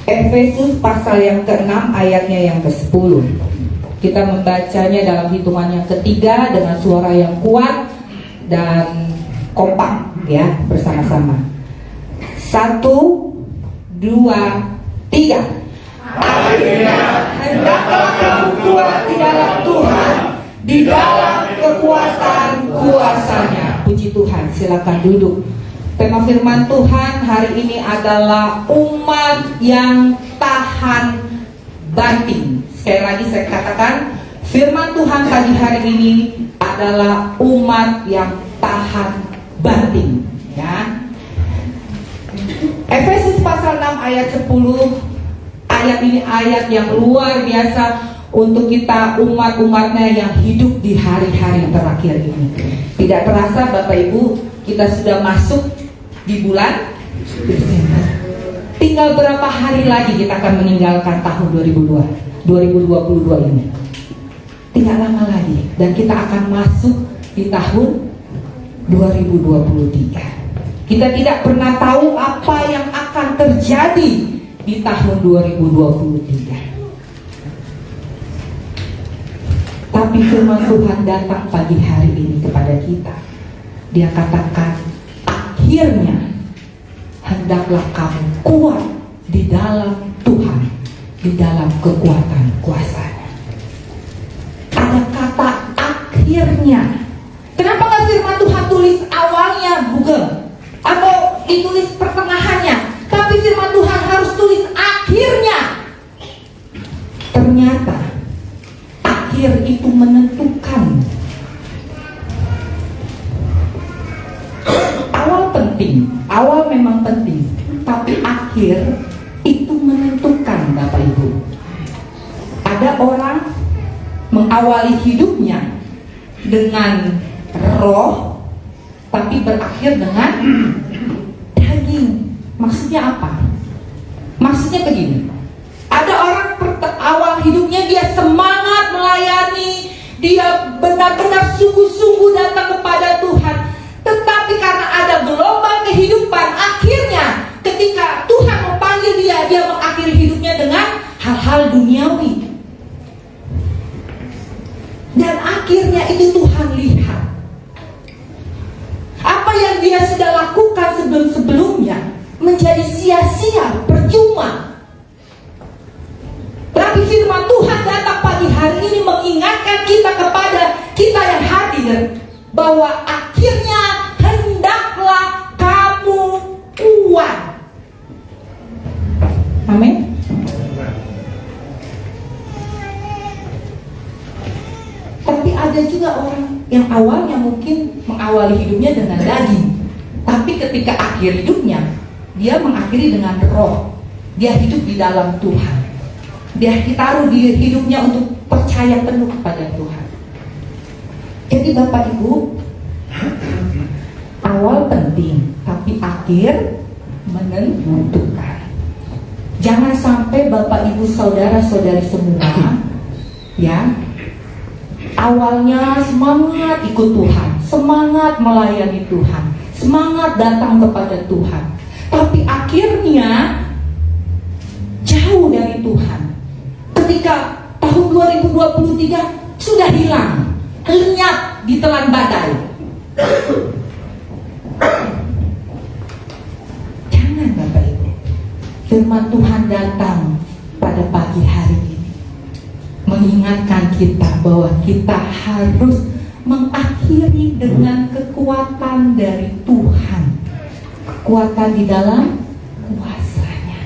Efesus pasal yang ke-6 ayatnya yang ke-10. Kita membacanya dalam hitungan yang ketiga dengan suara yang kuat dan kompak ya, bersama-sama. 1, 2, 3. Akhirnya hendaklah kamu kuat di dalam Tuhan, di dalam kekuatan kuasanya. Puji Tuhan, silakan duduk. Tema firman Tuhan hari ini adalah umat yang tahan banting. Sekali lagi saya katakan, firman Tuhan pagi hari ini adalah umat yang tahan banting, ya. Efesus pasal 6 ayat 10. Ayat ini ayat yang luar biasa untuk kita umat-umatnya yang hidup di hari-hari terakhir ini. Tidak terasa Bapak Ibu, kita sudah masuk di bulan Desember. Tinggal berapa hari lagi kita akan meninggalkan tahun 2022 ini. Tidak lama lagi dan kita akan masuk di tahun 2023. Kita tidak pernah tahu apa yang akan terjadi di tahun 2023. Tapi firman Tuhan datang pagi hari ini kepada kita. Dia katakan, akhirnya hendaklah kamu kuat di dalam Tuhan, di dalam kekuatan kuasa-Nya. Ada kata akhirnya. Kenapa nggak firman Tuhan tulis awalnya Google atau ditulis pertengahannya? Tapi firman Tuhan harus tulis akhirnya. Ternyata akhir itu menentukan. Awal penting, awal memang penting, tapi akhir itu menentukan Bapak Ibu. Ada orang mengawali hidupnya dengan roh, tapi berakhir dengan daging. Maksudnya apa? Maksudnya begini. Ada orang awal hidupnya dia semangat melayani, dia benar-benar sungguh-sungguh datang kepada Tuhan. Tetapi karena ada gelombang kehidupan, akhirnya ketika Tuhan memanggil dia, dia mengakhiri hidupnya dengan hal-hal duniawi. Dan akhirnya itu Tuhan lihat. Apa yang dia sudah lakukan sebelum-sebelumnya menjadi sia-sia, percuma. Tapi firman Tuhan datang pagi hari ini mengingatkan kita kepada kita yang hadir bahwa akhirnya hendaklah kamu kuat. Amin. Tapi ada juga orang yang awalnya mungkin mengawali hidupnya dengan daging, tapi ketika akhir hidupnya dia mengakhiri dengan roh. Dia hidup di dalam Tuhan. Dia ditaruh di hidupnya untuk percaya penuh kepada Tuhan. Jadi Bapak Ibu, awal penting, tapi akhir menentukan. Jangan sampai Bapak Ibu saudara-saudari semua, ya, awalnya semangat ikut Tuhan, semangat melayani Tuhan, semangat datang kepada Tuhan, tapi akhirnya jauh dari Tuhan. Ketika tahun 2023 sudah hilang, lenyap di telan badai. Jangan Bapak Ibu. Firman Tuhan datang pada pagi hari ini mengingatkan kita bahwa kita harus mengakhiri dengan kekuatan dari Tuhan, kekuatan di dalam kuasa-Nya.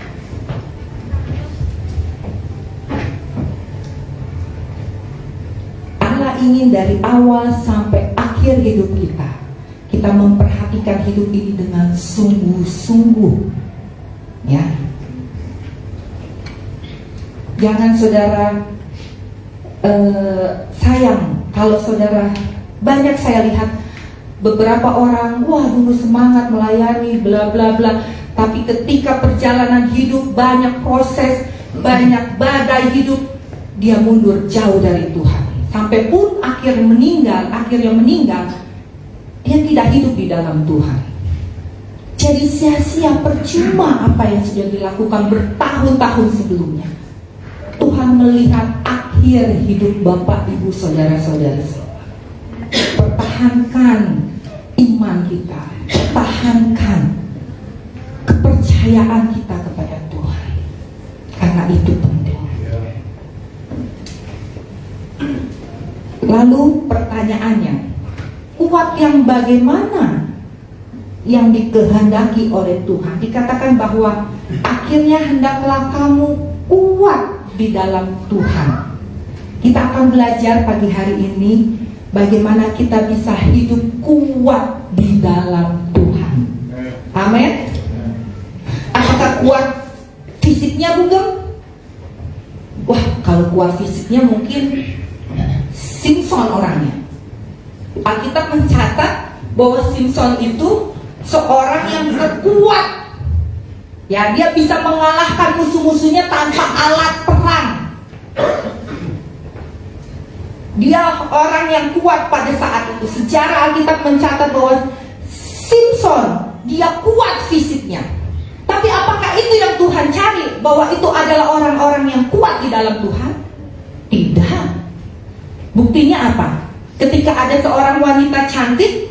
Allah ingin dari awal sampai akhir hidup kita memperhatikan hidup ini dengan sungguh-sungguh, ya. Jangan saudara sayang kalau saudara, banyak saya lihat beberapa orang, wah dulu semangat melayani bla bla bla, tapi ketika perjalanan hidup banyak proses, banyak badai hidup, dia mundur jauh dari Tuhan. Sampai pun akhirnya meninggal, dia tidak hidup di dalam Tuhan. jadi sia-sia, percuma apa yang sudah dilakukan bertahun-tahun sebelumnya. Tuhan melihat akhir hidup Bapak, Ibu, Saudara-saudara. Pertahankan iman kita, pertahankan kepercayaan kita kepada Tuhan, karena itu penting. Lalu pertanyaannya, kuat yang bagaimana yang dikehendaki oleh Tuhan? Dikatakan bahwa akhirnya hendaklah kamu kuat di dalam Tuhan. Kita akan belajar pagi hari ini bagaimana kita bisa hidup kuat di dalam Tuhan. Amin. Apakah kuat fisiknya, bukan? Wah, kalau kuat fisiknya mungkin Simpson orangnya. Alkitab mencatat bahwa Simpson itu seorang yang kuat. Ya, dia bisa mengalahkan musuh-musuhnya tanpa alat perang. Dia orang yang kuat pada saat itu. Sejarah Alkitab mencatat bahwa Simpson, dia kuat fisiknya. Tapi apakah itu yang Tuhan cari? Bahwa itu adalah orang-orang yang kuat di dalam Tuhan? Tidak. Buktinya apa? Ketika ada seorang wanita cantik,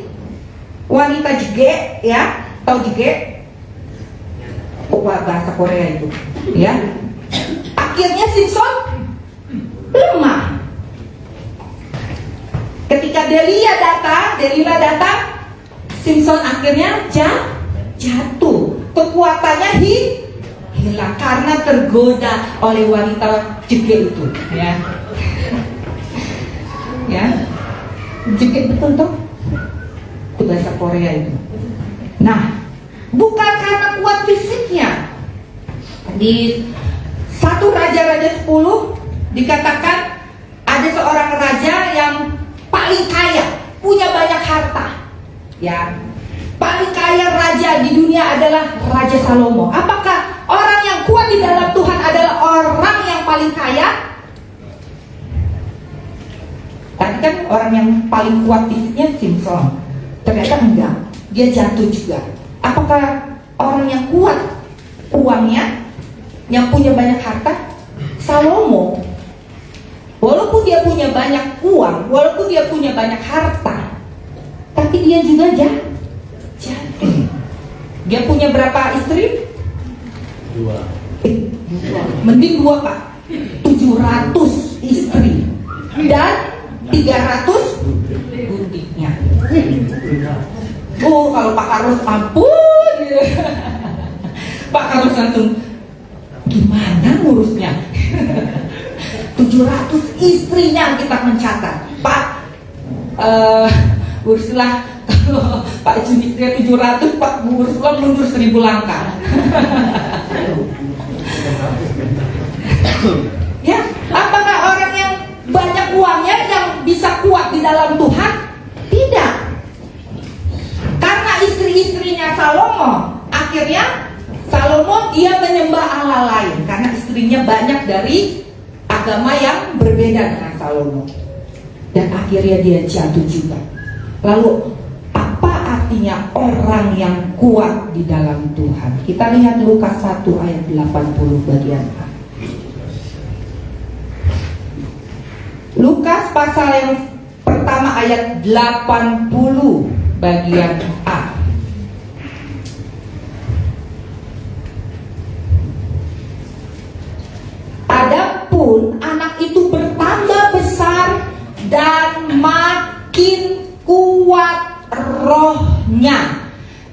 wanita jege, ya, tahu jege? Bahasa Korea itu, ya. Akhirnya Simpson lemah. Ketika Delila datang, Simpson akhirnya jatuh. Kekuatannya hilang karena tergoda oleh wanita jege itu, ya. Ya, jege betul toh? Itu bahasa Korea itu. Nah, bukan karena kuat fisiknya. Di 1 Raja-Raja 10 dikatakan ada seorang raja yang paling kaya, punya banyak harta. Ya, paling kaya raja di dunia adalah Raja Salomo. Apakah orang yang kuat di dalam Tuhan adalah orang yang paling kaya? Tadi kan orang yang paling kuat fisiknya Simpson. Ternyata enggak, dia jatuh juga. Apakah orang yang kuat uangnya, yang punya banyak harta? Salomo. Walaupun dia punya banyak uang, walaupun dia punya banyak harta, tapi dia juga jatuh. Dia punya berapa istri? 2. Mending 2, Pak. 700 istri dan 300 butiknya. Oh, kalau Pak Karus, ampun. Pak Karus langsung, gimana ngurusnya? 700 istrinya kita mencatat. Pak, uruslah. Kalau Pak Juni istrinya 700, Pak uruslah mundur 1000 langkah. Ya, apakah orang yang banyak uangnya yang bisa kuat di dalam Tuhan? Tidak. Karena istri-istrinya Salomo, akhirnya Salomo dia menyembah Allah lain karena istrinya banyak dari agama yang berbeda dengan Salomo. Dan akhirnya dia jatuh juga. Lalu apa artinya orang yang kuat di dalam Tuhan? Kita lihat Lukas 1 ayat 80 bagian A. Lukas pasal yang pertama ayat 80 bagian A. Adapun anak itu bertambah besar dan makin kuat rohnya.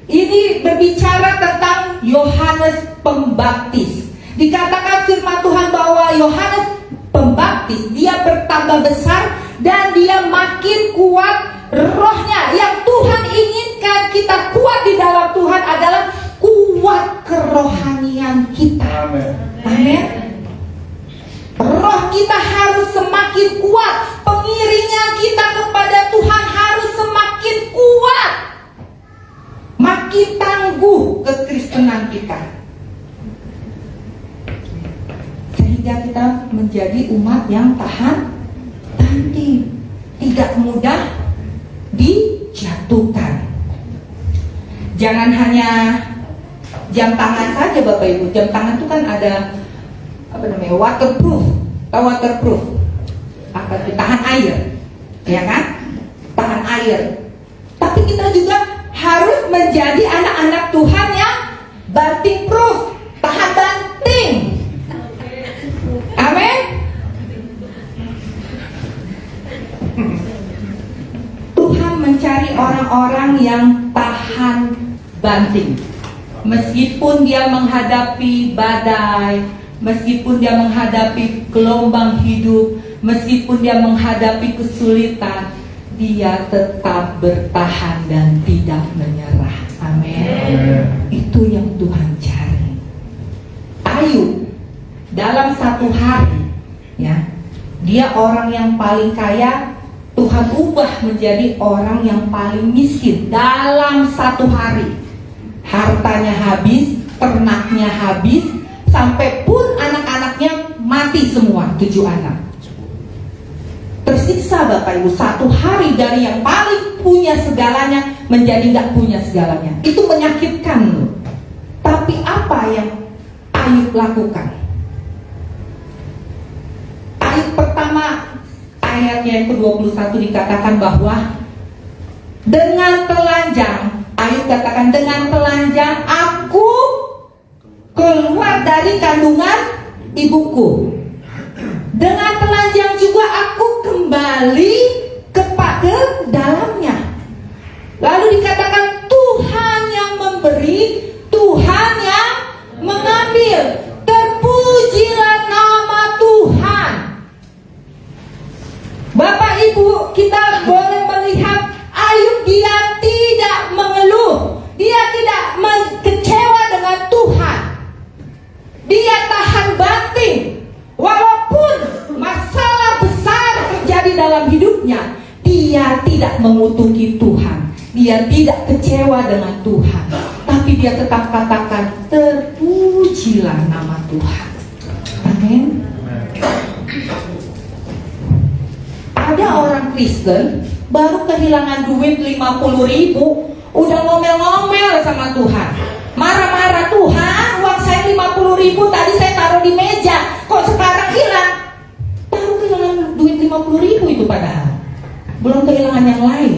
Ini berbicara tentang Yohanes Pembaptis. Dikatakan firman Tuhan bahwa Yohanes Pembaptis dia bertambah besar dan dia makin kuat rohnya. Yang Tuhan inginkan kita kuat di dalam Tuhan adalah kuat kerohanian kita. Amin. Roh kita harus semakin kuat. Pengiringan kita kepada Tuhan harus semakin kuat. Makin tangguh kekristenan kita, sehingga kita menjadi umat yang tahan tanding, tidak mudah dijatuhkan. Jangan hanya jam tangan saja Bapak Ibu. Jam tangan itu kan ada apa namanya, waterproof. Tahu waterproof? Akan tahan air, ya kan? Tahan air. Tapi kita juga harus menjadi anak-anak Tuhan yang banting proof, tahan banting. Amin. Tuhan mencari orang-orang yang tahan banting. Meskipun dia menghadapi badai, meskipun dia menghadapi gelombang hidup, meskipun dia menghadapi kesulitan, dia tetap bertahan dan tidak menyerah. Amin. Itu yang Tuhan cari. Ayub dalam satu hari, ya, dia orang yang paling kaya, Tuhan ubah menjadi orang yang paling miskin dalam satu hari. Hartanya habis, ternaknya habis, sampai pun anak-anaknya mati semua, 7 anak. Tersiksa Bapak Ibu, satu hari dari yang paling punya segalanya menjadi nggak punya segalanya. Itu menyakitkan loh. Tapi apa yang Ayub lakukan? Ayub pertama, ayatnya yang ke-21 dikatakan bahwa dengan telanjang, Ayub katakan, dengan telanjang aku keluar dari kandungan ibuku. Dengan telanjang juga aku kembali kepada dalamnya. Lalu dikatakan Tuhan yang memberi, Tuhan yang mengambil. Terpujilah nama Tuhan. Bapak Ibu, kita boleh melihat Ayub, dia tidak mengeluh, dia tidak kecewa dengan Tuhan. Dia tahan banting. Walaupun masalah besar terjadi dalam hidupnya, dia tidak mengutuki Tuhan. Dia tidak kecewa dengan Tuhan. Tapi dia tetap katakan, terpujilah nama Tuhan. Amin. Ada orang Kristen baru kehilangan duit 50.000, udah ngomel-ngomel sama Tuhan, marah-marah, Tuhan, uang saya 50.000 tadi saya taruh di meja, kok sekarang hilang? Baru kehilangan duit 50.000 itu, padahal belum kehilangan yang lain.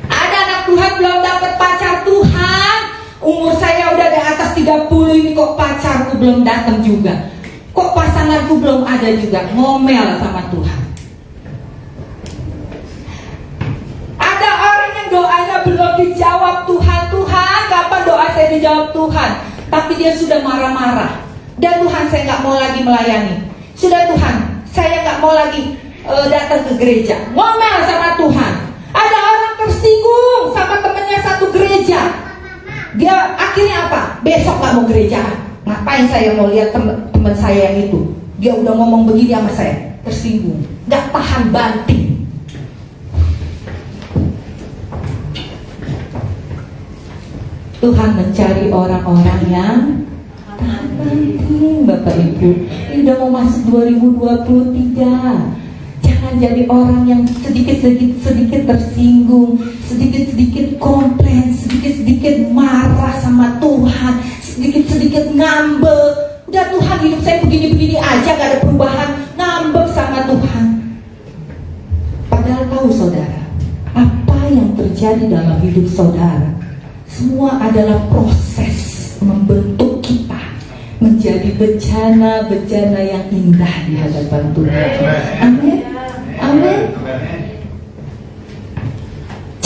Ada anak Tuhan belum dapat pacar, Tuhan, umur saya udah di atas 30 ini, kok pacarku belum datang juga, kok pasanganku belum ada juga, ngomel sama Tuhan. Ada orang yang doanya belum dijawab Tuhan, Tuhan kapan doa saya dijawab Tuhan, tapi dia sudah marah-marah. Dan Tuhan, saya nggak mau lagi melayani. Sudah Tuhan, saya nggak mau lagi datang ke gereja. Ngomel sama Tuhan. Ada orang tersinggung sama temennya satu gereja. Dia akhirnya apa? Besok nggak mau gereja. Ngapain saya mau lihat teman saya yang itu? Dia udah ngomong begini sama saya, tersinggung, nggak tahan banting. Tuhan mencari orang-orang yang tahan banting, Bapak Ibu. Ini udah mau masuk 2023. Jangan jadi orang yang sedikit tersinggung, sedikit komplain, sedikit marah sama Tuhan, sedikit ngambek. Udah, Tuhan, hidup saya begini-begini aja, gak ada perubahan, ngambek sama Tuhan. Padahal tahu saudara, apa yang terjadi dalam hidup saudara, semua adalah proses membentuk kita menjadi bejana-bejana yang indah di hadapan Tuhan. Amin. Amin.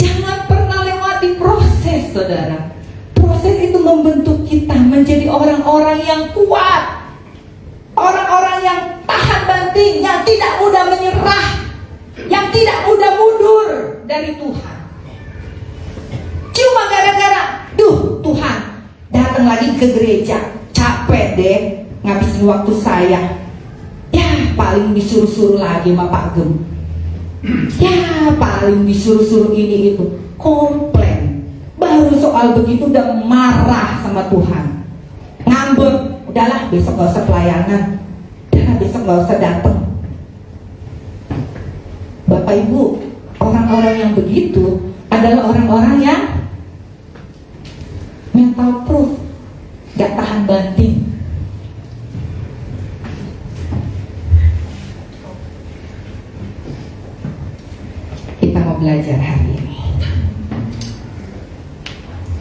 Jangan pernah lewati proses, saudara. Proses itu membentuk kita menjadi orang-orang yang kuat, orang-orang yang tahan banting, yang tidak mudah menyerah, yang tidak mudah mundur dari Tuhan. Cuma gara-gara, Tuhan, datang lagi ke gereja, capek deh ngabisin waktu saya. Ya, paling disuruh-suruh lagi sama Pak Gem. Ya, paling disuruh-suruh ini itu, komplain. Baru soal begitu udah marah sama Tuhan, ngambek. Udahlah, besok gak usah pelayanan, udahlah besok gak usah datang. Bapak Ibu, Orang-orang yang begitu adalah orang-orang yang mental proof, gak tahan banting. Kita mau belajar hari ini.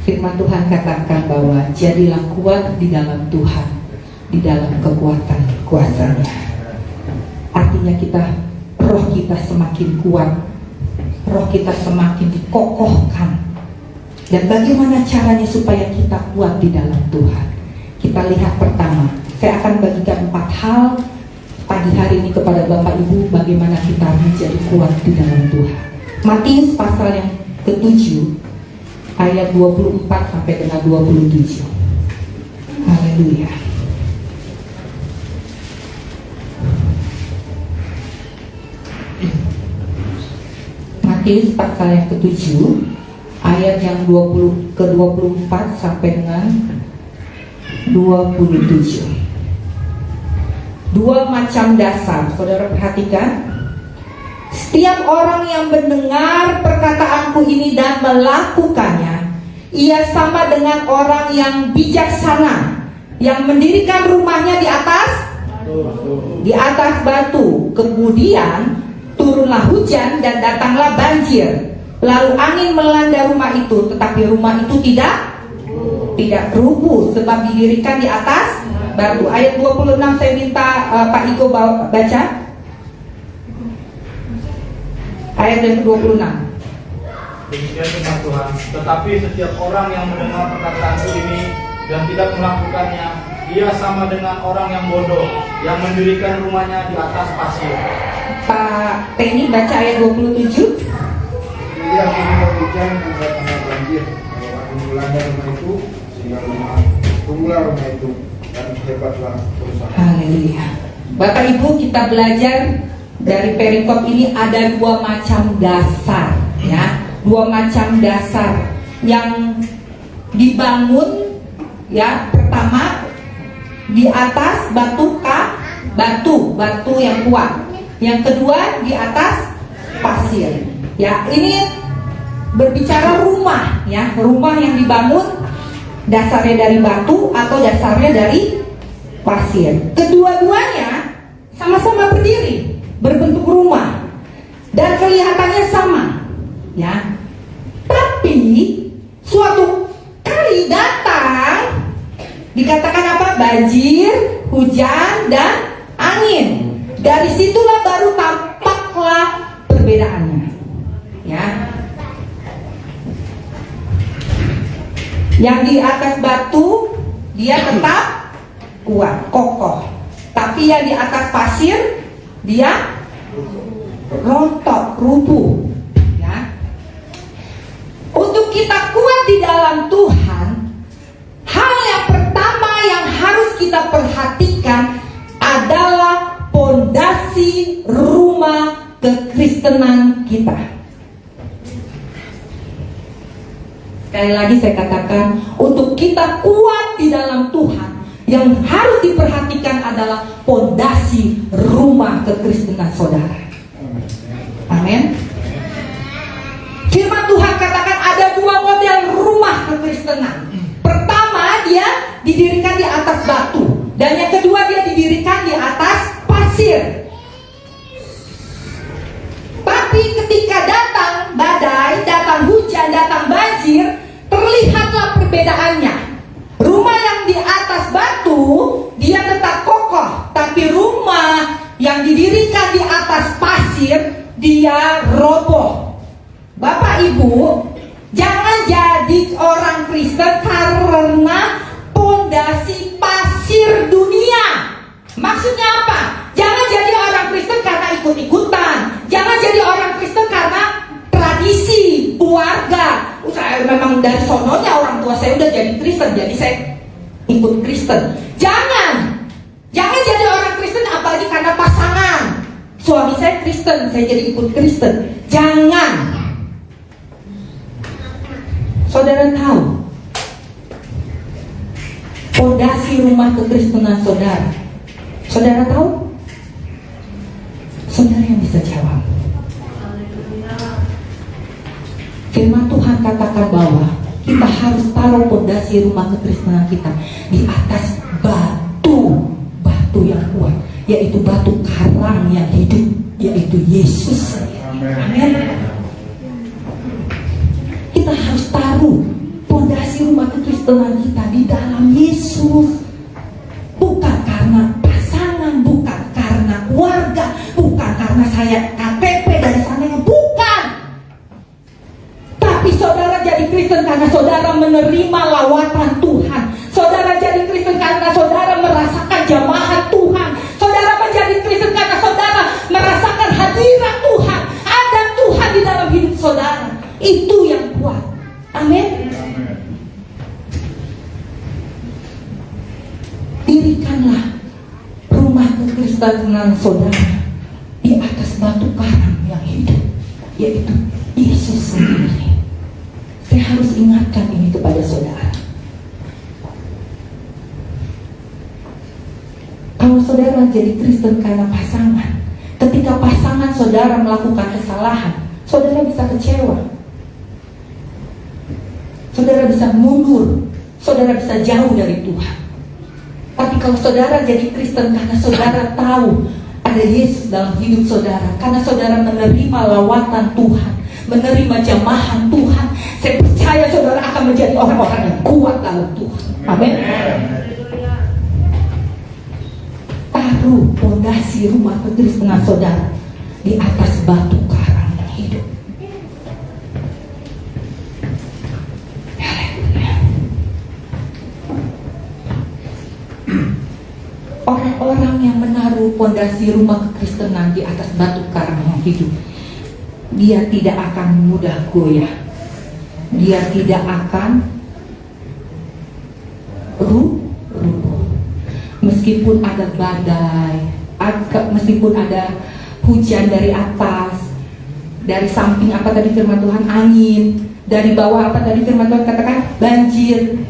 Firman Tuhan katakan bahwa jadilah kuat di dalam Tuhan, di dalam kekuatan kuasa-Nya. Artinya roh kita semakin kuat, roh kita semakin dikokohkan. Dan bagaimana caranya supaya kita kuat di dalam Tuhan? Kita lihat pertama, saya akan bagikan 4 hal pagi hari ini kepada Bapak Ibu, bagaimana kita menjadi kuat di dalam Tuhan. Matius pasal yang ke-7 ayat 24 sampai dengan 27. Haleluya. Matius pasal yang ke-7 ayat yang ke-24 sampai dengan 27. 2 macam dasar, saudara perhatikan. Setiap orang yang mendengar perkataanku ini dan melakukannya, ia sama dengan orang yang bijaksana, yang mendirikan rumahnya di atas batu. Kemudian turunlah hujan dan datanglah banjir. Lalu angin melanda rumah itu, tetapi rumah itu tidak rubuh sebab didirikan di atas batu. Ayat 26 saya minta Pak Iko baca. Ayat yang ke-26. Demikian firman Tuhan. Tetapi setiap orang yang mendengar perkataanku ini dan tidak melakukannya, dia sama dengan orang yang bodoh, yang mendirikan rumahnya di atas pasir. Pak Penny baca ayat 27. Dia turunlah hujan dan datanglah banjir. Kalau angin melanda rumah itu, sehingga tumbuhlah rumah itu dan hebatlah perusahaan. Haleluya. Bapak Ibu, kita belajar dari perikop ini ada 2 macam dasar, ya, 2 macam dasar yang dibangun, ya. Pertama di atas batu yang kuat. Yang kedua di atas pasir. Ya, ini berbicara rumah, ya, rumah yang dibangun dasarnya dari batu atau dasarnya dari pasir. Kedua-duanya sama-sama berdiri, berbentuk rumah dan kelihatannya sama, ya. Tapi suatu kali datang, dikatakan apa? Banjir, hujan, dan angin. Dari situlah baru tampaklah perbedaannya, ya. Yang di atas batu dia tetap kuat, kokoh. Tapi yang di atas pasir dia rontok, rubuh, ya. Untuk kita kuat di dalam Tuhan, hal yang pertama yang harus kita perhatikan adalah pondasi rumah kekristenan kita. Sekali lagi saya katakan, untuk kita kuat di dalam Tuhan, yang harus diperhatikan adalah pondasi rumah kekristenan saudara. Amin. Firman Tuhan katakan ada 2 model rumah kekristenan. Pertama, dia didirikan di atas batu, dan yang kedua dia didirikan di atas pasir. Tapi ketika datang badai, datang hujan, datang banjir, terlihatlah perbedaannya. Rumah yang di atas batu dia tetap kokoh, tapi rumah yang didirikan di atas pasir dia roboh. Bapak Ibu, jangan jadi orang Kristen karena pondasi pasir dunia. Maksudnya apa? Jangan jadi orang Kristen karena ikut-ikutan. Jangan jadi orang Kristen karena tradisi keluarga. Saya memang dari sononya orang tua saya udah jadi Kristen, jadi saya ikut Kristen. Jangan jadi orang Kristen apalagi karena pasangan. Suami saya Kristen, saya jadi ikut Kristen. Jangan. Saudara tahu pondasi rumah kekristenan saudara? Saudara tahu? Saudara yang bisa jawab. Firman Tuhan katakan bahwa kita harus taruh pondasi rumah kekristenan kita di atas batu yang kuat, yaitu batu karang yang hidup, yaitu Yesus. Amin. Kita harus taruh pondasi rumah kekristenan kita di dalam Yesus. Bukan karena pasangan, bukan karena keluarga, bukan karena saya KTP dari sananya, bukan. Tapi saudara jadi Kristen karena saudara menerima lawatan Tuhan. Saudara jadi Kristen karena saudara merasakan jamahan Tuhan. Saudara menjadi Kristen karena saudara merasakan hadirat Tuhan. Ada Tuhan di dalam hidup saudara. Itu yang kuat. Amin. Dirikanlah rumah kekristenan saudara di atas batu karang yang hidup, yaitu Yesus sendiri. Saya harus ingatkan ini kepada saudara. Kalau saudara jadi Kristen karena pasangan, ketika pasangan saudara melakukan kesalahan, saudara bisa kecewa, saudara bisa mundur, saudara bisa jauh dari Tuhan. Tapi kalau saudara jadi Kristen karena saudara tahu ada Yesus dalam hidup saudara, karena saudara menerima lawatan Tuhan, menerima jamahan Tuhan, saya percaya saudara akan menjadi orang-orang yang kuat dalam Tuhan. Amin. Taruh pondasi rumah kekristenan saudara di atas batu karang yang hidup. Orang-orang yang menaruh pondasi rumah kekristenan di atas batu karang yang hidup, dia tidak akan mudah goyah. Dia tidak akan rubuh. Meskipun ada badai, meskipun ada hujan dari atas, dari samping apa tadi firman Tuhan, angin, dari bawah apa tadi firman Tuhan katakan, banjir.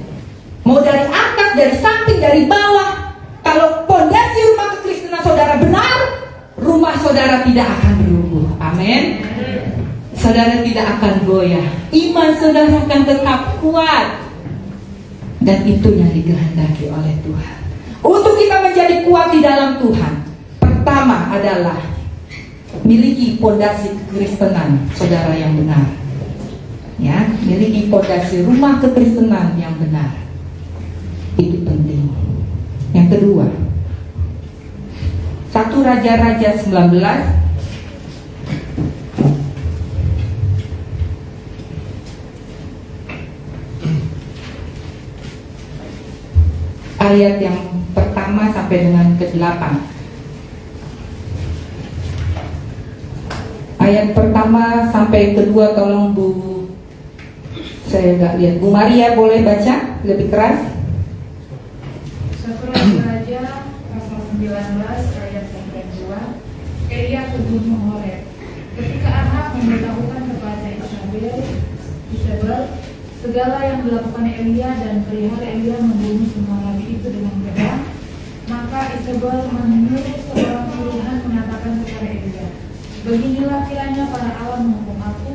Mau dari atas, dari samping, dari bawah, kalau pondasi rumah kekristenan saudara benar, rumah saudara tidak akan berubah. Amin. Saudara tidak akan goyah. Iman saudara akan tetap kuat. Dan itu yang dikehendaki oleh Tuhan. Untuk kita menjadi kuat di dalam Tuhan, pertama adalah miliki pondasi kekristenan saudara yang benar. Ya, miliki pondasi rumah kekristenan yang benar. Itu penting. Yang kedua, 1 Raja-Raja 19 ayat yang pertama sampai dengan ke-8. Ayat pertama sampai kedua tolong Bu, saya nggak lihat, Bu Maria boleh baca lebih keras. 1 Raja pasal 19 ayat 2. Elia ke gunung Horeb. Ketika Ahab memberitahukan kepada Isabel segala yang dilakukan Elia dan perihal Elia membunuh semua nabi itu dengan pedang, maka Isabel menyuruh seorang pilihan mengatakan kepada Elia, beginilah kiranya para awan menghukum aku,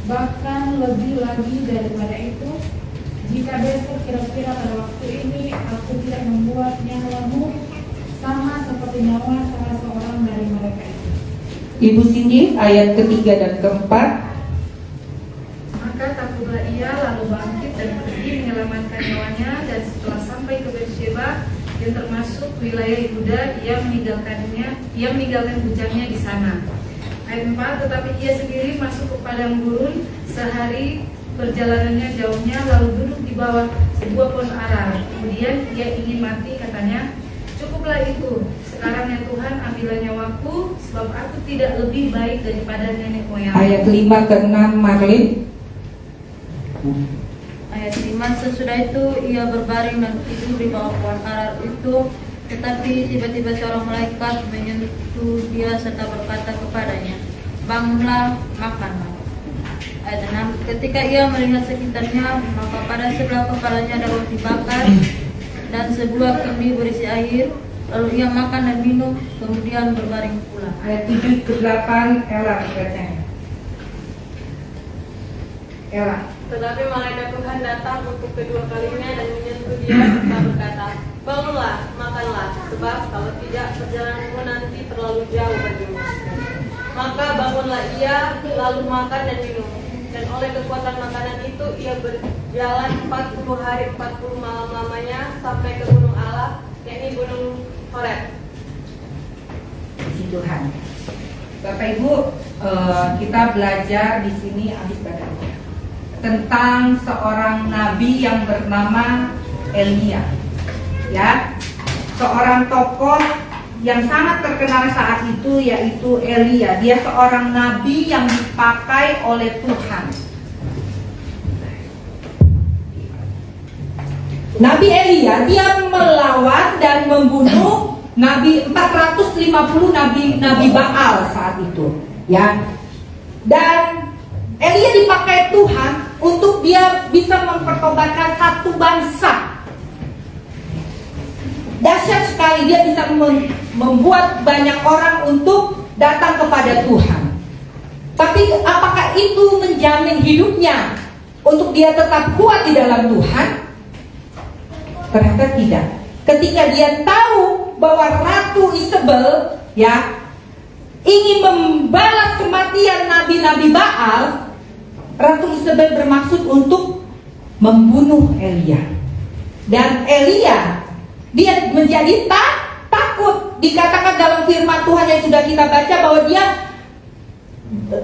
bahkan lebih lagi daripada itu, jika besok kira-kira pada waktu ini aku tidak membuat nyawamu sama seperti nyawa salah seorang dari mereka itu. Ibu Cindy, ayat ketiga dan keempat. Maka takutlah ia lalu bangkit dan pergi menyelamatkan nyawanya, dan setelah sampai ke Beersheba yang termasuk wilayah Yehuda, ia meninggalkan bujangnya di sana. Ayat 4, tetapi ia sendiri masuk ke padang gurun sehari perjalanannya jauhnya, lalu duduk di bawah sebuah pohon ara. Kemudian ia ingin mati, katanya, cukuplah itu, sekarang ya Tuhan, ambillah nyawaku, sebab aku tidak lebih baik daripada nenek moyang. Ayat 5 ke 6, Marlin. Ayat 5, sesudah itu ia berbaring dan tidur di bawah pohon ara itu, tetapi tiba-tiba seorang malaikat menyentuh dia serta berkata kepadanya, bangunlah, makanlah. Ayat 6, ketika ia melihat sekitarnya, maka pada sebelah kepalanya ada roti bakar dan sebuah kendi berisi air. Lalu ia makan dan minum, kemudian berbaring pula. Ayat 7 ke 8, Ella bacanya. Ella. Tetapi malaikat Tuhan datang untuk kedua kalinya dan menyentuh dia serta berkata, bangunlah, makanlah, sebab kalau tidak perjalananmu nanti terlalu jauh bagimu. Maka bangunlah ia, lalu makan dan minum. Dan oleh kekuatan makanan itu ia berjalan 40 hari 40 malam lamanya sampai ke gunung Allah, yakni gunung Horeb. Puji Tuhan. Bapak Ibu, kita belajar di sini habis badannya tentang seorang nabi yang bernama Elia. Ya, seorang tokoh yang sangat terkenal saat itu yaitu Elia. Dia seorang nabi yang dipakai oleh Tuhan. Nabi Elia, dia melawan dan membunuh 450 nabi Baal saat itu, ya. Dan Elia dipakai Tuhan untuk dia bisa mempertobatkan satu bangsa. Dahsyat sekali, dia bisa membuat banyak orang untuk datang kepada Tuhan. Tapi apakah itu menjamin hidupnya untuk dia tetap kuat di dalam Tuhan? Ternyata tidak. Ketika dia tahu bahwa Ratu Isabel, ya, ingin membalas kematian nabi-nabi Baal, Ratu Isabel bermaksud untuk membunuh Elia. Dan Elia, dia menjadi takut. Dikatakan dalam firman Tuhan yang sudah kita baca bahwa dia,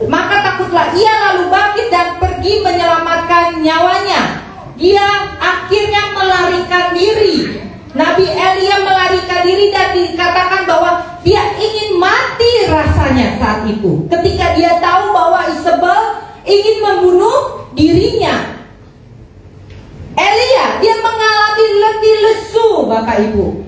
maka takutlah ia lalu bangkit dan pergi menyelamatkan nyawanya. Dia akhirnya melarikan diri. Nabi Elia melarikan diri dan dikatakan bahwa dia ingin mati rasanya saat itu. Ketika dia tahu bahwa Isabel ingin membunuh dirinya. Elia, dia mengalami letih lesu, Bapak Ibu.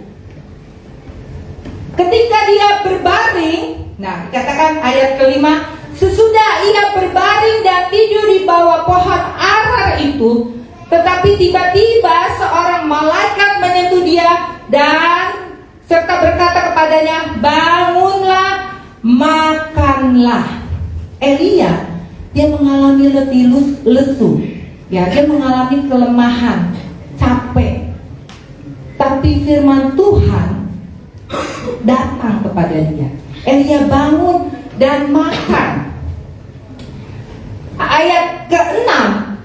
Ketika dia berbaring, nah dikatakan ayat kelima, sesudah ia berbaring dan tidur di bawah pohon arar itu, tetapi tiba-tiba seorang malaikat menyentuh dia dan serta berkata kepadanya, bangunlah, makanlah. Elia, dia mengalami letih lesu, ya, dia mengalami kelemahan, capek. Tapi firman Tuhan datang kepada dia. Elia bangun dan makan. Ayat ke-6,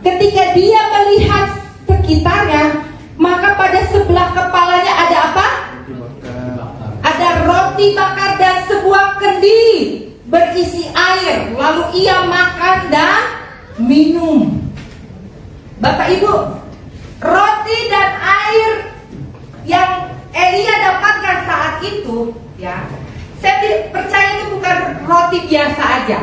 ketika dia melihat sekitarnya, maka pada sebelah kepalanya ada apa? Ada roti bakar dan sebuah kendi berisi air. Lalu ia makan dan minum. Bapak Ibu, roti dan air yang Elia dapatkan saat itu, ya, saya percaya itu bukan roti biasa aja.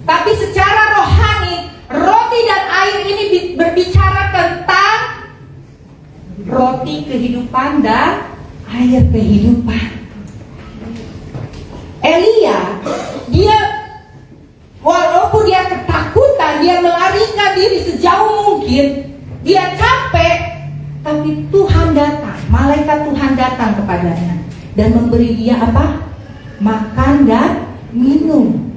Tapi secara rohani, roti dan air ini berbicara tentang roti kehidupan dan air kehidupan. Elia, dia walaupun dia ketakutan, dia melarikan diri sejauh mungkin, dia capek, tapi Tuhan datang, malaikat Tuhan datang kepadanya dan memberi dia apa? Makan dan minum.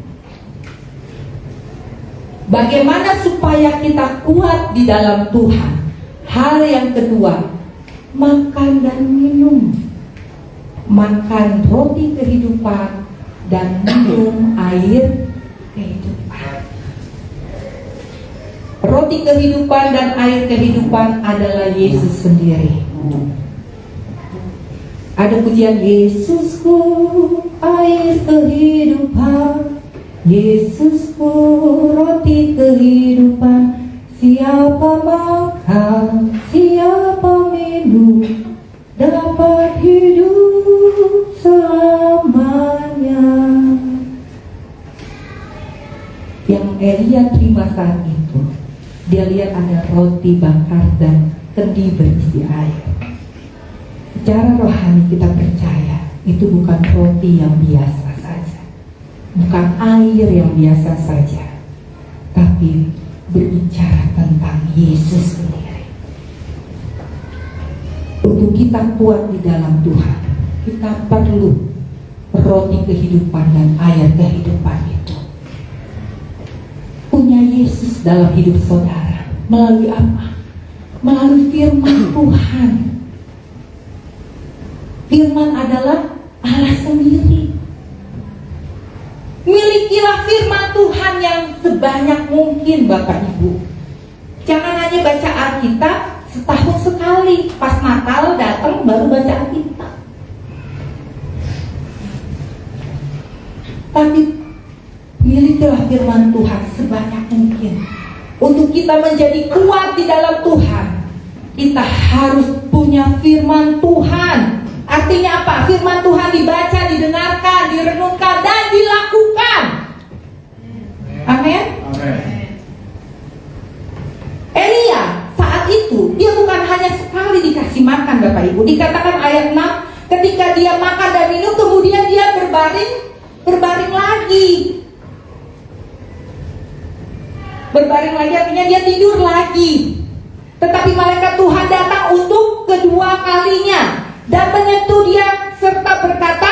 Bagaimana supaya kita kuat di dalam Tuhan? Hal yang kedua, makan dan minum. Makan roti kehidupan dan minum air kehidupan. Roti kehidupan dan air kehidupan adalah Yesus sendiri. Ada pujian, Yesusku air kehidupan, Yesusku roti kehidupan. Siapa makan, siapa minum, dapat hidup selamanya. Yang Elia terima saat itu, dia lihat ada roti bakar dan kendi berisi air. Secara rohani kita percaya itu bukan roti yang biasa saja, bukan air yang biasa saja, tapi berbicara tentang Yesus sendiri. Untuk kita kuat di dalam Tuhan, kita perlu roti kehidupan dan air kehidupan itu. Punya Yesus dalam hidup saudara, Melalui apa? Melalui firman Tuhan. Firman adalah Allah sendiri. Milikilah firman Tuhan yang sebanyak mungkin Bapak Ibu. Jangan hanya baca Alkitab setahun sekali, pas Natal datang baru baca Alkitab. Tapi milikilah firman Tuhan sebanyak mungkin. Untuk kita menjadi kuat di dalam Tuhan, kita harus punya firman Tuhan. Artinya apa? Firman Tuhan dibaca, didengarkan, direnungkan, dan dilakukan. Amin. Elia saat itu dia bukan hanya sekali dikasih makan Bapak Ibu. Dikatakan ayat 6, ketika dia makan dan minum, kemudian dia berbaring lagi. Berbaring lagi artinya dia tidur lagi. Tetapi malaikat Tuhan datang untuk kedua kalinya dan menyentuh dia serta berkata,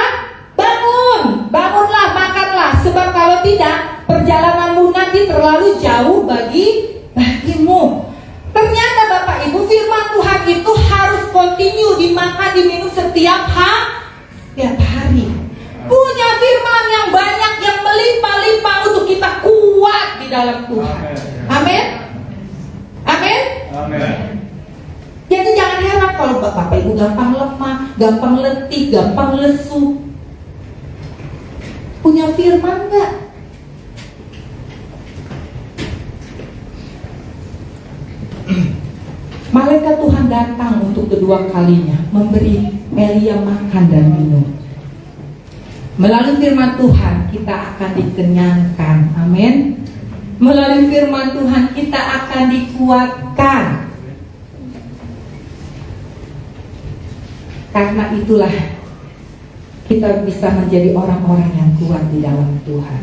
bangun, bangunlah, makanlah, sebab kalau tidak perjalananmu nanti terlalu jauh bagimu. Ternyata Bapak Ibu, firman Tuhan itu harus continue dimakan, diminum setiap hari. Punya firman yang banyak, yang melimpah-limpah untuk kita kuat di dalam Tuhan. Amin. Amin. Jadi jangan heran kalau Bapak Ibu gampang lemah, gampang letih, gampang lesu. Punya firman enggak? Malaikat Tuhan datang untuk kedua kalinya, memberi Elia makan dan minum. Melalui firman Tuhan kita akan dikenyangkan. Amin. Melalui firman Tuhan kita akan dikuatkan. Karena itulah kita bisa menjadi orang-orang yang kuat di dalam Tuhan.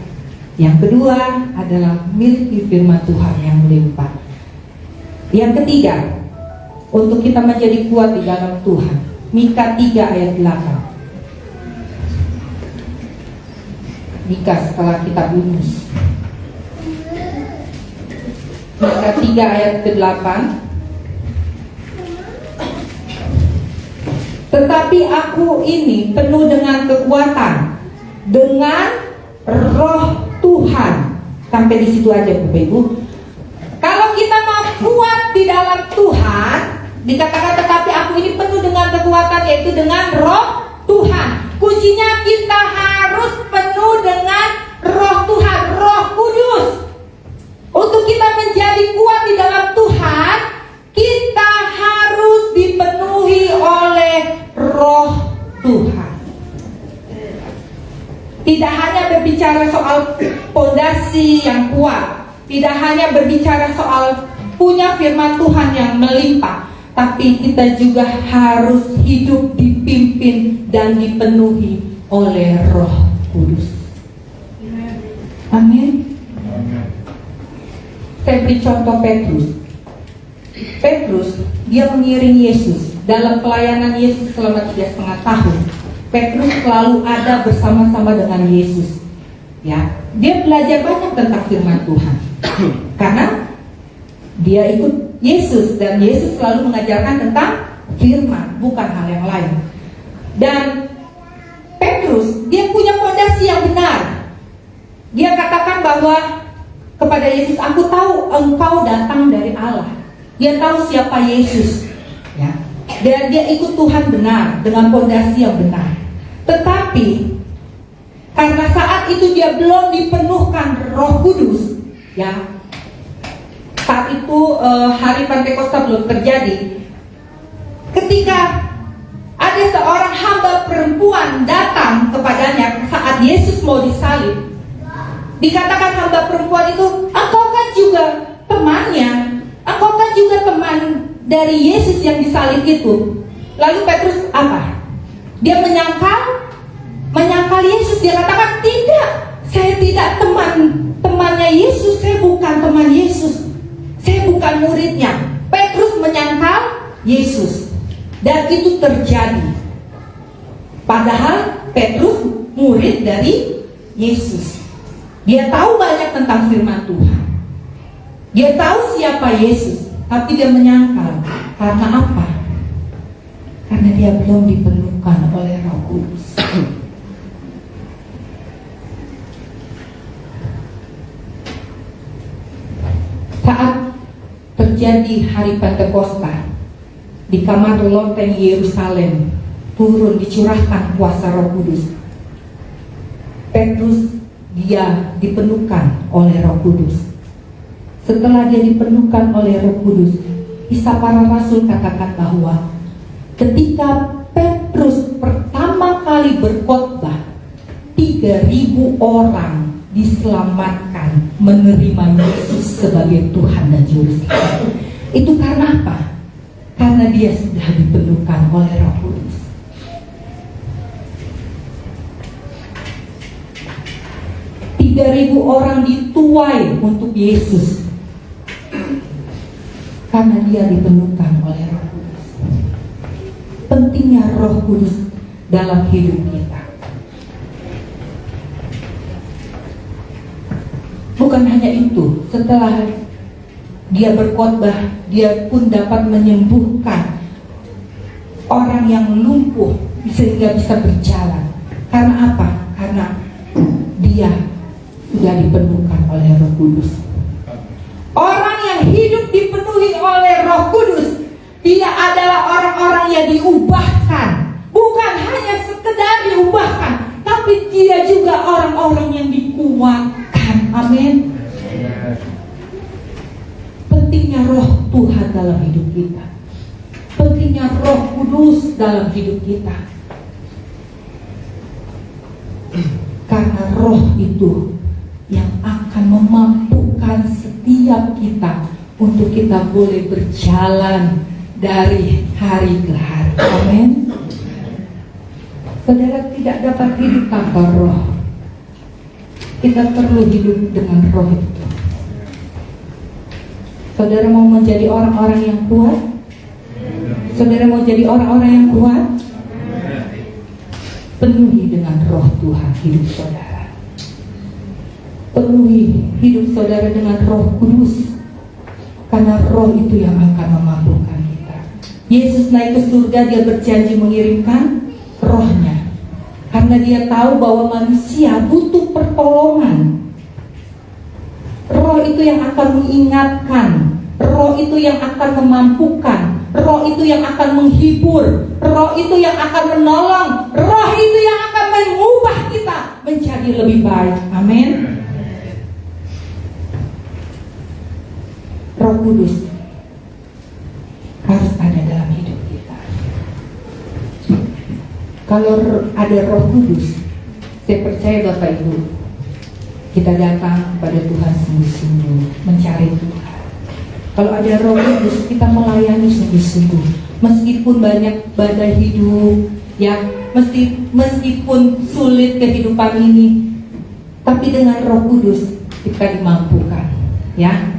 Yang kedua adalah miliki firman Tuhan yang melimpah. Yang ketiga, untuk kita menjadi kuat di dalam Tuhan, Mika 3 ayat 8. Mika setelah kita Yunus. Mika 3 ayat ke-8. Tetapi aku ini penuh dengan kekuatan, dengan roh Tuhan. Sampai di situ aja Bapak Ibu. Kalau kita mau kuat di dalam Tuhan, dikatakan tetapi aku ini penuh dengan kekuatan, yaitu dengan roh Tuhan. Kuncinya kita harus penuh dengan roh Tuhan, Roh Kudus. Untuk kita menjadi kuat di dalam Tuhan, kita harus dipenuhi oleh roh Tuhan. Tidak hanya berbicara soal fondasi yang kuat, tidak hanya berbicara soal punya firman Tuhan yang melimpah, tapi kita juga harus hidup dipimpin dan dipenuhi oleh Roh Kudus. Amin. Saya beri contoh Petrus. Petrus, dia mengiring Yesus dalam pelayanan Yesus selama 3,5 tahun. Petrus selalu ada bersama-sama dengan Yesus. Ya, dia belajar banyak tentang firman Tuhan. Karena dia ikut Yesus dan Yesus selalu mengajarkan tentang firman, bukan hal yang lain. Dan Petrus, dia punya fondasi yang benar. Dia katakan bahwa kepada Yesus, aku tahu engkau datang dari Allah. Dia tahu siapa Yesus, ya. Dan dia ikut Tuhan benar dengan fondasi yang benar. Tetapi karena saat itu dia belum dipenuhkan Roh Kudus, ya. Saat itu hari Pentakosta belum terjadi. Ketika ada seorang hamba perempuan datang kepadanya saat Yesus mau disalib, dikatakan hamba perempuan itu, engkau kan juga temannya, engkau kan juga teman dari Yesus yang disalib itu. Lalu Petrus apa? Dia menyangkal Yesus. Dia katakan, tidak, saya tidak temannya Yesus, saya bukan teman Yesus, saya bukan muridnya. Petrus menyangkal Yesus, dan itu terjadi. Padahal Petrus murid dari Yesus. Dia tahu banyak tentang firman Tuhan. Dia tahu siapa Yesus, tapi dia menyangkal. Karena apa? Karena dia belum dipenuhkan oleh Roh Kudus. Saat terjadi hari Pentakosta, di kamar loteng Yerusalem turun dicurahkan kuasa Roh Kudus. Petrus dia dipenuhkan oleh Roh Kudus. Setelah dia dipenuhkan oleh Roh Kudus, kisah para rasul katakan bahwa ketika Petrus pertama kali berkhotbah, 3.000 orang diselamatkan menerima Yesus sebagai Tuhan dan Juru Selamat. Itu karena apa? Karena dia sudah dipenuhkan oleh Roh Kudus. Ribu orang dituai untuk Yesus karena dia dipenuhkan oleh Roh Kudus. Pentingnya Roh Kudus dalam hidup kita. Bukan hanya itu, setelah dia berkhotbah, dia pun dapat menyembuhkan orang yang lumpuh sehingga bisa berjalan. Karena apa? Karena dia sudah dipenuhkan oleh Roh Kudus. Orang yang hidup dipenuhi oleh Roh Kudus, dia adalah orang-orang yang diubahkan. Bukan hanya sekedar diubahkan, tapi dia juga orang-orang yang dikuatkan. Amin. Pentingnya Roh Tuhan dalam hidup kita. Pentingnya Roh Kudus dalam hidup kita. Karena Roh itu yang akan memampukan setiap kita untuk kita boleh berjalan dari hari ke hari. Amin. Saudara tidak dapat hidup tanpa Roh. Kita perlu hidup dengan Roh itu. Saudara mau menjadi orang-orang yang kuat? Saudara mau jadi orang-orang yang kuat? Penuhi dengan Roh Tuhan hidup saudara. Penuhi hidup saudara dengan Roh Kudus, karena Roh itu yang akan memampukan kita. Yesus naik ke surga, dia berjanji mengirimkan Rohnya, karena dia tahu bahwa manusia butuh pertolongan. Roh itu yang akan mengingatkan, Roh itu yang akan memampukan, Roh itu yang akan menghibur, Roh itu yang akan menolong, Roh itu yang akan mengubah kita menjadi lebih baik. Amin. Roh Kudus harus ada dalam hidup kita. Kalau ada Roh Kudus, saya percaya Bapak Ibu, kita datang kepada Tuhan sungguh-sungguh, mencari Tuhan. Kalau ada Roh Kudus, kita melayani sungguh-sungguh, meskipun banyak badai hidup, ya, meskipun sulit kehidupan ini, tapi dengan Roh Kudus kita dimampukan, ya.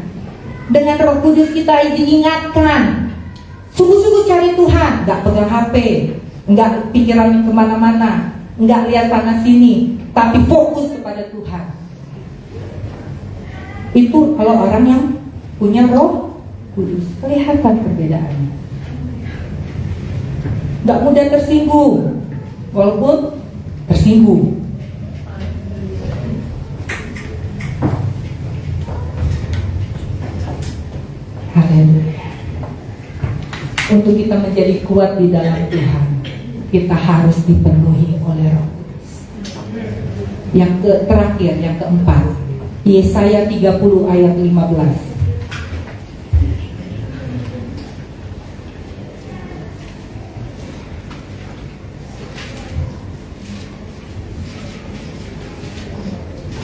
Dengan Roh Kudus kita diingatkan, sungguh-sungguh cari Tuhan, nggak pegang HP, nggak pikiran kemana-mana, nggak lihat sana sini, tapi fokus kepada Tuhan. Itu kalau orang yang punya Roh Kudus, kelihatan perbedaannya. Nggak mudah tersinggung, walaupun tersinggung. Haleluya. Untuk kita menjadi kuat di dalam Tuhan, kita harus dipenuhi oleh Roh Kudus. Yang terakhir, yang keempat, Yesaya 30 ayat 15.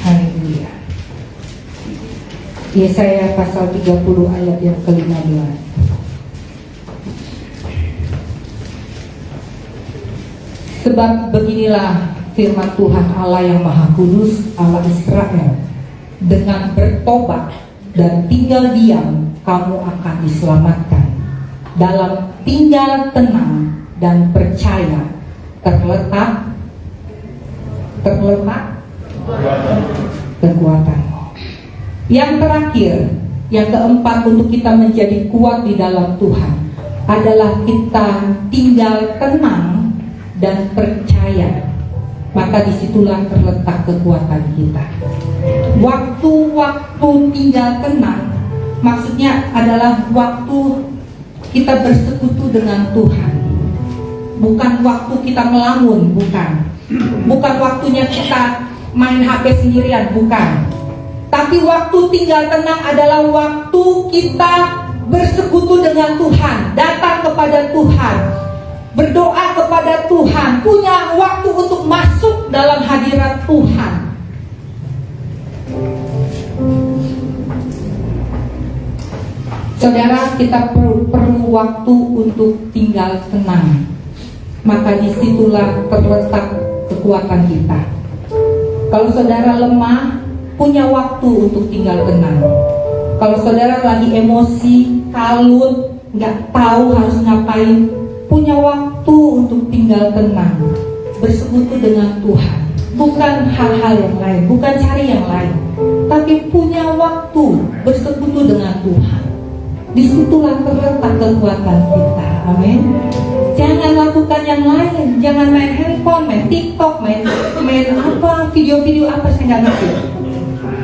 Haleluya. Yesaya pasal 30 ayat yang ke-15. Sebab beginilah firman Tuhan Allah yang Maha Kudus, Allah Israel, dengan bertobat dan tinggal diam kamu akan diselamatkan. Dalam tinggal tenang dan percaya terletak kekuatan. Yang terakhir, Yang keempat, untuk kita menjadi kuat di dalam Tuhan adalah kita tinggal tenang dan percaya. Maka disitulah terletak kekuatan kita. Waktu-waktu tinggal tenang maksudnya adalah waktu kita bersekutu dengan Tuhan. Bukan waktu kita melamun, bukan. Bukan waktunya kita main HP sendirian, bukan. Tapi waktu tinggal tenang adalah waktu kita bersekutu dengan Tuhan, datang kepada Tuhan, berdoa kepada Tuhan, punya waktu untuk masuk dalam hadirat Tuhan. Saudara, kita perlu waktu untuk tinggal tenang. Maka disitulah terletak kekuatan kita. Kalau saudara lemah, punya waktu untuk tinggal tenang. Kalau saudara lagi emosi, kalut, nggak tahu harus ngapain, punya waktu untuk tinggal tenang, bersekutu dengan Tuhan. Bukan hal-hal yang lain, bukan cari yang lain, tapi punya waktu bersekutu dengan Tuhan. Disitulah terletak kekuatan kita. Amin. Jangan lakukan yang lain. Jangan main handphone, main TikTok, main apa, video-video apa, saya nggak ngerti.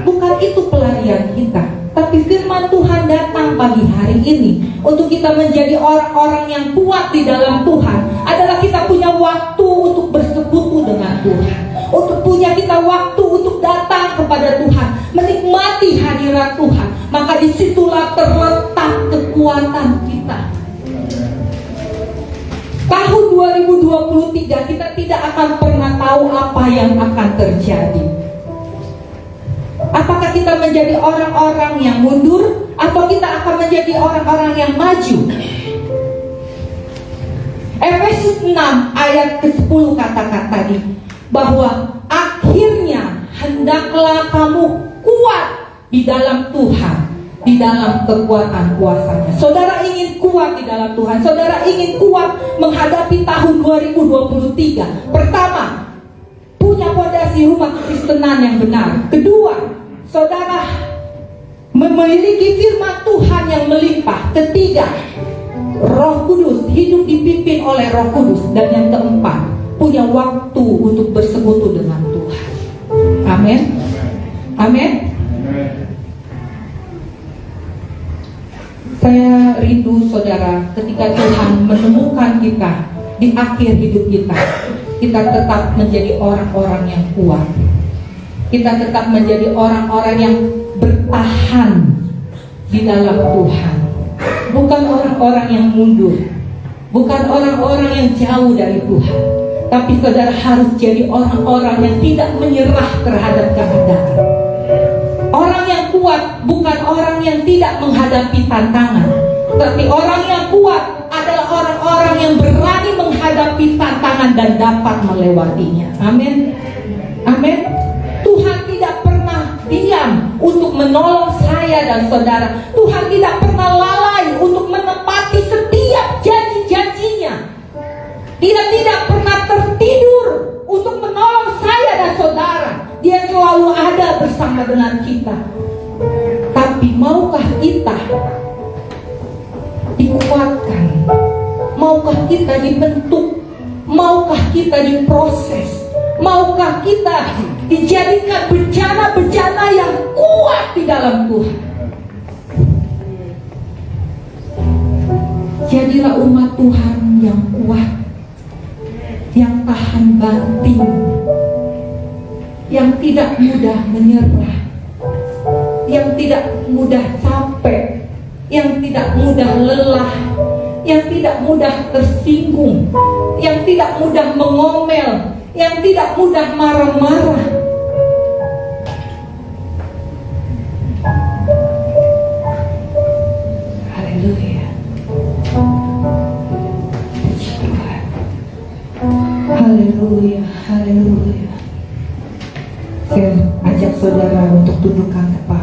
Bukan itu pelarian kita. Tapi firman Tuhan datang pagi hari ini untuk kita menjadi orang-orang yang kuat di dalam Tuhan. Adalah kita punya waktu untuk bersekutu dengan Tuhan, untuk punya kita waktu untuk datang kepada Tuhan, menikmati hadirat Tuhan. Maka disitulah terletak kekuatan kita. Tahun 2023 kita tidak akan pernah tahu apa yang akan terjadi. Apakah kita menjadi orang-orang yang mundur, atau kita akan menjadi orang-orang yang maju? Efesus 6 ayat ke-10 katakan tadi bahwa akhirnya hendaklah kamu kuat di dalam Tuhan, di dalam kekuatan kuasanya. Saudara ingin kuat di dalam Tuhan, saudara ingin kuat menghadapi tahun 2023. Pertama, punya fondasi rumah kekristenan yang benar. Kedua, saudara memiliki firman Tuhan yang melimpah. Ketiga, Roh Kudus, hidup dipimpin oleh Roh Kudus. Dan yang keempat, punya waktu untuk bersekutu dengan Tuhan. Amin. Amin. Saya rindu saudara, ketika Tuhan menemukan kita di akhir hidup kita, kita tetap menjadi orang-orang yang kuat. Kita tetap menjadi orang-orang yang bertahan di dalam Tuhan. Bukan orang-orang yang mundur, bukan orang-orang yang jauh dari Tuhan. Tapi saudara harus jadi orang-orang yang tidak menyerah terhadap keadaan. Orang yang kuat bukan orang yang tidak menghadapi tantangan, tapi orang yang kuat adalah orang-orang yang berani menghadapi tantangan dan dapat melewatinya. Amin. Amin. Tuhan tidak pernah diam untuk menolong saya dan saudara. Tuhan tidak pernah lalai untuk menepati setiap janji-janjinya. Dia tidak pernah tertidur untuk menolong saya dan saudara. Dia selalu ada bersama dengan kita. Tapi maukah kita dikuatkan? Maukah kita dibentuk? Maukah kita diproses? Maukah kita dijadikan bejana-bejana yang kuat di dalam Tuhan? Jadilah umat Tuhan yang kuat, yang tahan banting, yang tidak mudah menyerah, yang tidak mudah capek, yang tidak mudah lelah, yang tidak mudah tersinggung, yang tidak mudah mengomel, yang tidak mudah marah-marah. Haleluya. Haleluya. Haleluya. Saya ajak saudara untuk tundukkan kepala.